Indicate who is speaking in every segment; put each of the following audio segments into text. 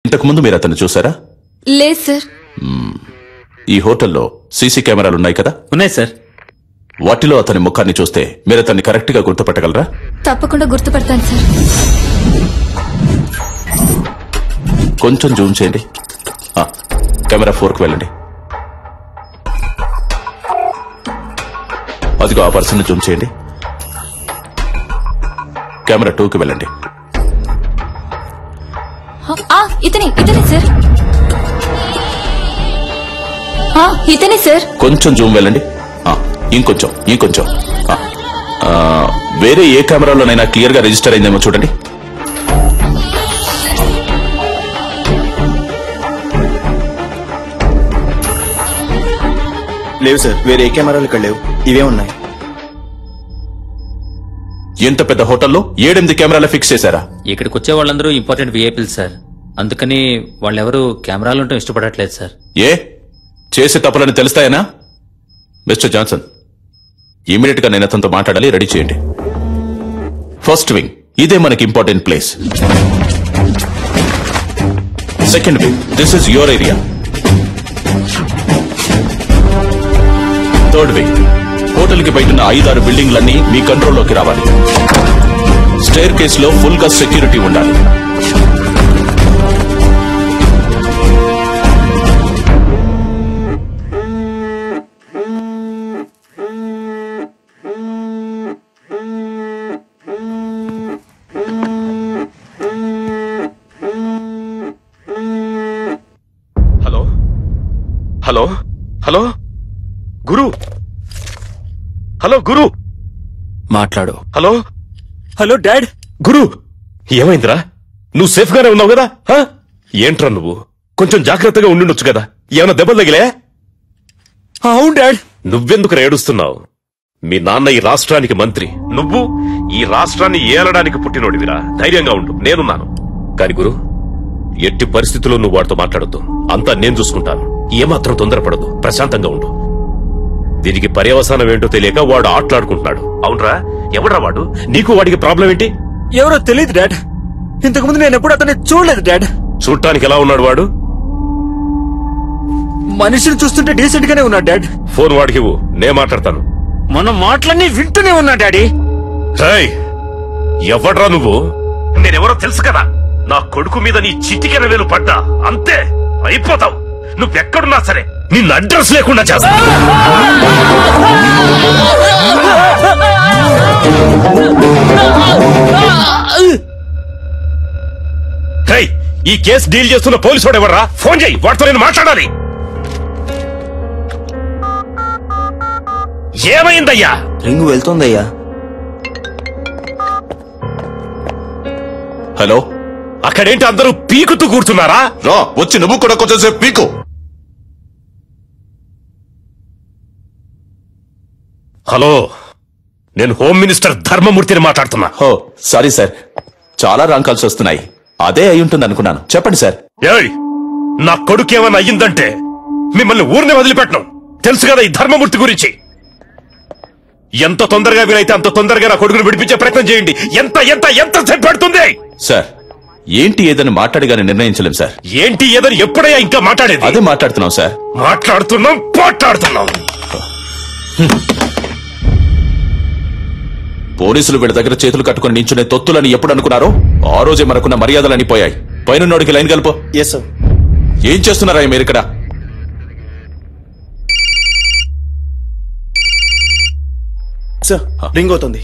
Speaker 1: ఇంతకు ముందు మీరు అతన్ని చూసారా?
Speaker 2: లేదు సార్.
Speaker 1: ఈ హోటల్లో సీసీ కెమెరాలు ఉన్నాయి కదా?
Speaker 3: ఉన్నాయి సార్.
Speaker 1: వాటిలో అతని ముఖాన్ని చూస్తే మీరు అతన్ని కరెక్ట్ గా గుర్తుపట్టగలరా?
Speaker 2: తప్పకుండా గుర్తుపడతాను సార్.
Speaker 1: కొంచెం జూమ్ చేయండి. కెమెరా 4కు వెళ్ళండి. అదిగో ఆ పర్సన్ జూమ్ చేయండి. కెమెరా 2కి వెళ్ళండి.
Speaker 2: ఇతనే సార్. ఇతనే సార్.
Speaker 1: కొంచెం జూమ్ వెళ్ళండి. ఇంకొంచెం వేరే ఏ కెమెరాలోనైనా క్లియర్ గా రిజిస్టర్ అయిందేమో చూడండి.
Speaker 4: లేవు సార్, వేరే ఏ కెమెరాలు ఇక్కడ లేవు, ఇవే ఉన్నాయి.
Speaker 1: ఎంత పెద్ద హోటల్లో 7-8 కెమెరాలు ఫిక్స్ చేశారా?
Speaker 3: ఇక్కడికి వచ్చే వాళ్ళందరూ ఇంపార్టెంట్ విఐపీలు సార్. అందుకని వాళ్ళెవరూ కెమెరాలు ఉండటం ఇష్టపడట్లేదు సార్.
Speaker 1: ఏ చేసే తప్పులని తెలుస్తాయనా? మిస్టర్ జాన్సన్, ఇమీడియట్ గా నేను అతనితో మాట్లాడాలి. రెడీ చేయండి. ఫస్ట్ వింగ్, ఇదే మనకి important place. Second wing, this is your area. Third wing, hotel కి బయట 5-6 బిల్డింగ్లన్నీ మీ కంట్రోల్లోకి రావాలి. స్టేర్ కేస్ లో ఫుల్ గా సెక్యూరిటీ ఉండాలి.
Speaker 5: హలో హలో హలో గురు, హలో గురు,
Speaker 3: మాట్లాడు.
Speaker 5: Hello hello dad. గురు, ఏమైందిరా? నువ్వు సేఫ్ గానే ఉన్నావు కదా? ఏంట్రా నువ్వు? కొంచెం జాగ్రత్తగా ఉండుండొచ్చు కదా. ఏమైనా దెబ్బలు తగిలే?
Speaker 4: అవును డాడ్.
Speaker 5: నువ్వెందుకు ఏడుస్తున్నావు? మీ నాన్న ఈ రాష్ట్రానికి మంత్రి, నువ్వు ఈ రాష్ట్రాన్ని ఏలడానికి పుట్టినోడివిరా. ధైర్యంగా ఉండు, నేనున్నాను. కాని గురు, ఎట్టి పరిస్థితుల్లో నువ్వు వాడితో మాట్లాడొద్దు. అంతా నేను చూసుకుంటాను. ఏమాత్రం తొందరపడదు, ప్రశాంతంగా ఉండు. దీనికి పర్యవసానం ఏంటో తెలియక వాడు ఆటలాడుకుంటున్నాడు. అవునరా? ఎవడ్రా వాడు? నీకు వాడికి ప్రాబ్లం ఏంటి?
Speaker 4: ఎవరో తెలియదు డాడ్. ఇంతకు ముందు నేను ఎప్పుడు అతన్ని చూడలేదు డాడ్.
Speaker 5: చూడటానికి ఎలా ఉన్నాడు వాడు?
Speaker 4: మనిషిని చూస్తుంటే డీసెంట్ గానే ఉన్నాడు డాడ్.
Speaker 5: ఫోన్ వాడికి ఇవ్వు, నే మాట్లాడతాను.
Speaker 4: మన మాటలన్నీ వింటూనే ఉన్నా డాడీ.
Speaker 5: ఎవడ్రా నువ్వు? నేనెవరో తెలుసు కదా. నా కొడుకు మీద నీ చిటికెన వేలు పడ్డా అంతే, అయిపోతావు. నువ్వెక్కడున్నా సరే నిన్ను అడ్రస్ లేకుండా చేస్తా. ఈ కేసు డీల్ చేస్తున్న పోలీసు వాడు ఎవర్రా? ఫోన్ చేయి, వాడితో నేను మాట్లాడాలి. ఏమైందయ్యా?
Speaker 4: రింగు వెళ్తుందయ్యా.
Speaker 1: హలో,
Speaker 5: అక్కడేంటి అందరూ పీకుతూ కూర్చున్నారా?
Speaker 1: రా, వచ్చి నువ్వు కూడా కొంచెం సేపు పీకు.
Speaker 5: హలో, నేను హోమ్ మినిస్టర్ ధర్మమూర్తిని మాట్లాడుతున్నా.
Speaker 1: సారీ సార్, చాలా రాంగ్ కాల్స్ వస్తున్నాయి. అదే అయి ఉంటుంది అనుకున్నాను. చెప్పండి సార్.
Speaker 5: ఏయ్, నా కొడుకు ఏమైనా అయ్యిందంటే మిమ్మల్ని ఊరిని వదిలిపెట్టను. తెలుసు కదా ఈ ధర్మమూర్తి గురించి. ఎంత తొందరగా వీలైతే అంత తొందరగా నా కొడుకును విడిపించే ప్రయత్నం చేయండి. ఎంత ఎంత ఎంత సేపు పడుతుంది?
Speaker 1: సార్, ఏంటి ఏదని మాట్లాడగానే నిర్ణయించలేం సార్.
Speaker 5: ఏంటి ఏదని ఎప్పుడయ్యా ఇంకా మాట్లాడేది?
Speaker 1: అదే మాట్లాడుతున్నాం సార్.
Speaker 5: మాట్లాడుతున్నాం.
Speaker 1: పోలీసులు వీళ్ళ దగ్గర చేతులు కట్టుకుని నించునే తొత్తులని ఎప్పుడు అనుకున్నారో ఆ రోజే మనకున్న మర్యాదలని పోయాయి. పైనున్నోడికి లైన్ కలుపు.
Speaker 4: Yes sir.
Speaker 1: ఏం చేస్తున్నారా మీరు ఇక్కడ?
Speaker 4: సార్, రింగ్ అవుతుంది.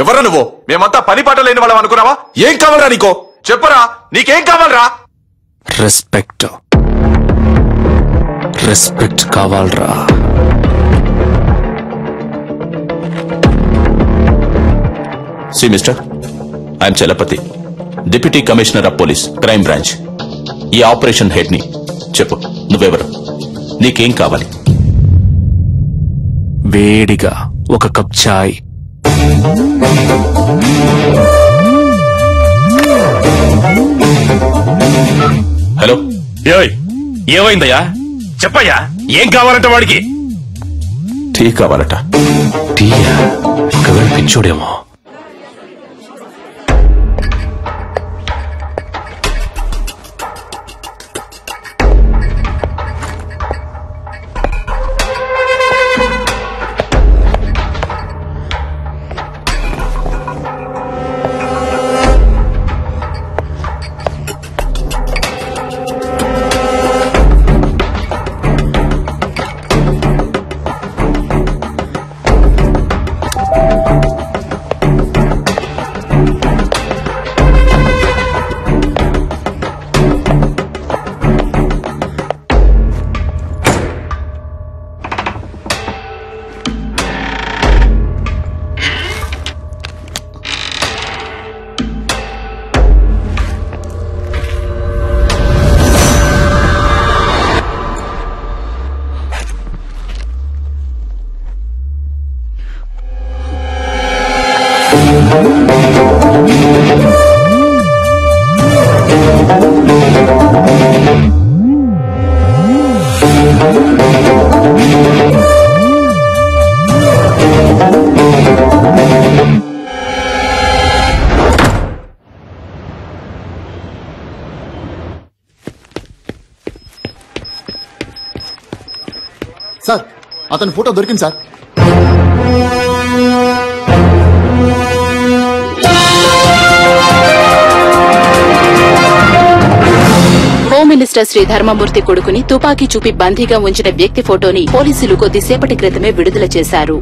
Speaker 1: ఎవరా నువ్వు? మేమంతా పని పాట లేని వాళ్ళం అనుకున్నావా? ఏం కావాలరా నీకో? చెప్పరా, నీకేం కావాలరా?
Speaker 3: రెస్పెక్ట్ కావాలరా?
Speaker 1: See mister, I'm Chalapathi, deputy commissioner of police, crime branch. ఈ ఆపరేషన్ హెడ్ ని. చెప్పు, నువ్వెవరు? నీకేం కావాలి?
Speaker 3: వేడిగా ఒక కప్ చాయ్.
Speaker 5: హలో, ఏమైందయ్యా? చెప్పయ్యా, ఏం కావాలంట వాడికి?
Speaker 1: టీ కావాలట.
Speaker 5: టీయా? ఒకవేళ పిచ్చోడేమో.
Speaker 6: సార్, అతని ఫోటో దొరికింది సార్.
Speaker 7: హోమ్ మినిస్టర్ శ్రీ ధర్మమూర్తి కొడుకుని తుపాకీ చూపి బందీగా ఉంచిన వ్యక్తి ఫోటోని పోలీసులు కొద్దిసేపటి క్రితమే విడుదల చేశారు.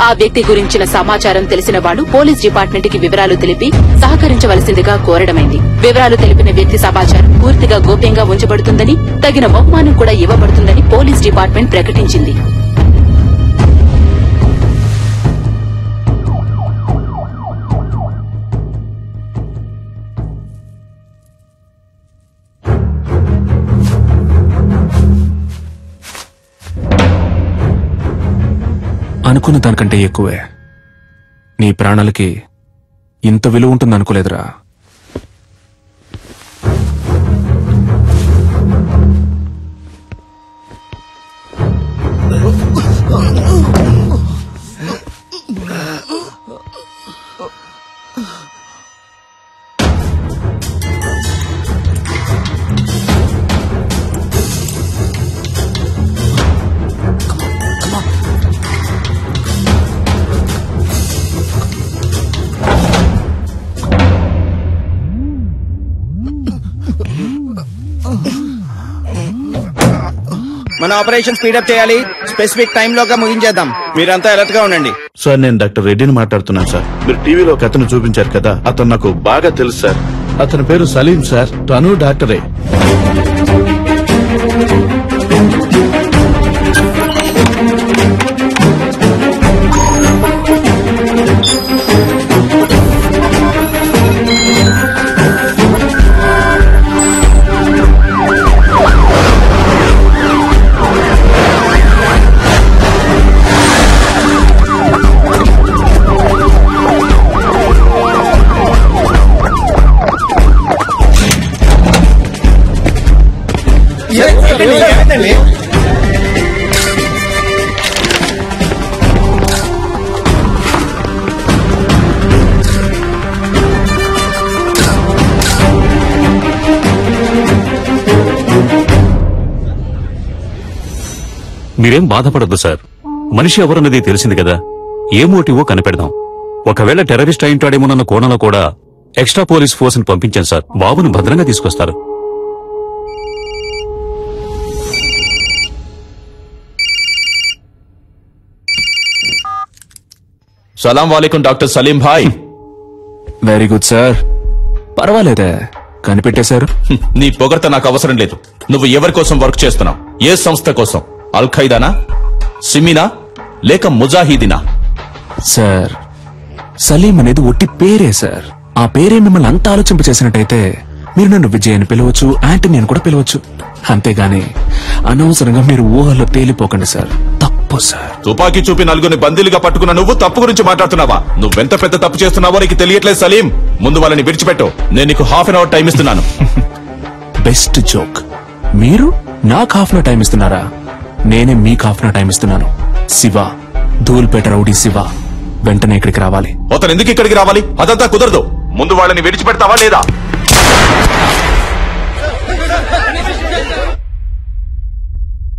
Speaker 7: ఆ వ్యక్తి గురించిన సమాచారం తెలిసిన వాళ్లు పోలీస్ డిపార్ట్మెంట్ కి వివరాలు తెలిపి సహకరించవలసిందిగా కోరడమైంది. వివరాలు తెలిపిన వ్యక్తి సమాచారం పూర్తిగా గోప్యంగా ఉంచబడుతుందని, తగిన బహుమానం కూడా ఇవ్వబడుతుందని పోలీస్ డిపార్ట్మెంట్ ప్రకటించింది.
Speaker 8: అనుకున్న దానికంటే ఎక్కువే. నీ ప్రాణాలకి ఇంత విలువ ఉంటుందనుకోలేదురా.
Speaker 4: మన ఆపరేషన్ స్పీడప్ చేయాలి. స్పెసిఫిక్ టైం లోగా ముగించేద్దాం. మీరంతా అలర్ట్ గా ఉండండి.
Speaker 9: సార్, నేను డాక్టర్ రెడ్డిని మాట్లాడుతున్నాను సార్. మీరు టీవీలో ఒక అతను చూపించారు కదా, అతను నాకు బాగా తెలుసు సార్. అతని పేరు సలీం సార్. తను డాక్టరే.
Speaker 10: మీరేం బాధపడద్దు సార్. మనిషి ఎవరన్నది తెలిసింది కదా. ఏ మోటివో కనిపెడదాం. ఒకవేళ టెర్రరిస్ట్ అయింటాడేమోనన్న కోణంలో కూడా ఎక్స్ట్రా పోలీస్ ఫోర్స్ ని పంపించాను సార్. బాబును భద్రంగా తీసుకొస్తారు.
Speaker 1: సలాం వాలేకుం డాక్టర్ సలీం భాయ్.
Speaker 8: Very good sir. పర్వాలేదే, కనిపెట్టేశారు.
Speaker 1: నీ పొగడ్త నాకు అవసరం లేదు. నువ్వు ఎవరి కోసం వర్క్ చేస్తున్నావు? ఏ సంస్థ కోసం? అల్ ఖైదానా, సిమీనా, లేక ముజాహిదీనా?
Speaker 8: సార్, సలీం అనేది ఒట్టి పేరే సార్. ఆ పేరే మిమ్మల్ని అంత ఆలోచింప చేసినట్టయితే మీరు నన్ను విజయ్ అని పిలవచ్చు, యాంటనీ అని కూడా పిలవచ్చు. అంతేగాని అనవసరంగా మీరు ఊహల్లో తేలిపోకండి సార్. తప్పు సార్.
Speaker 1: తుపాకీ చూపి నలుగురిని బందీలుగా పట్టుకున్న నువ్వు తప్పు గురించి మాట్లాడుతున్నావా? నువ్వెంత పెద్ద తప్పు చేస్తున్నావో నీకు తెలియట్లేదు సలీం. ముందు వాళ్ళని విడిచిపెట్టు. నేను నీకు హాఫ్ అన్ అవర్ టైం ఇస్తున్నాను.
Speaker 8: Best joke. మీరు నాకు హాఫ్ అన్ అవర్ టైం ఇస్తున్నారా? నేనే మీకు హాఫ్ టైం ఇస్తున్నాను. శివ, ధూల్పేట రౌడీ శివ వెంటనే ఇక్కడికి రావాలి.
Speaker 1: అతను ఎందుకు ఇక్కడికి రావాలి? అదంతా కుదరదు. ముందు వాళ్ళని విడిచిపెడతావా లేదా?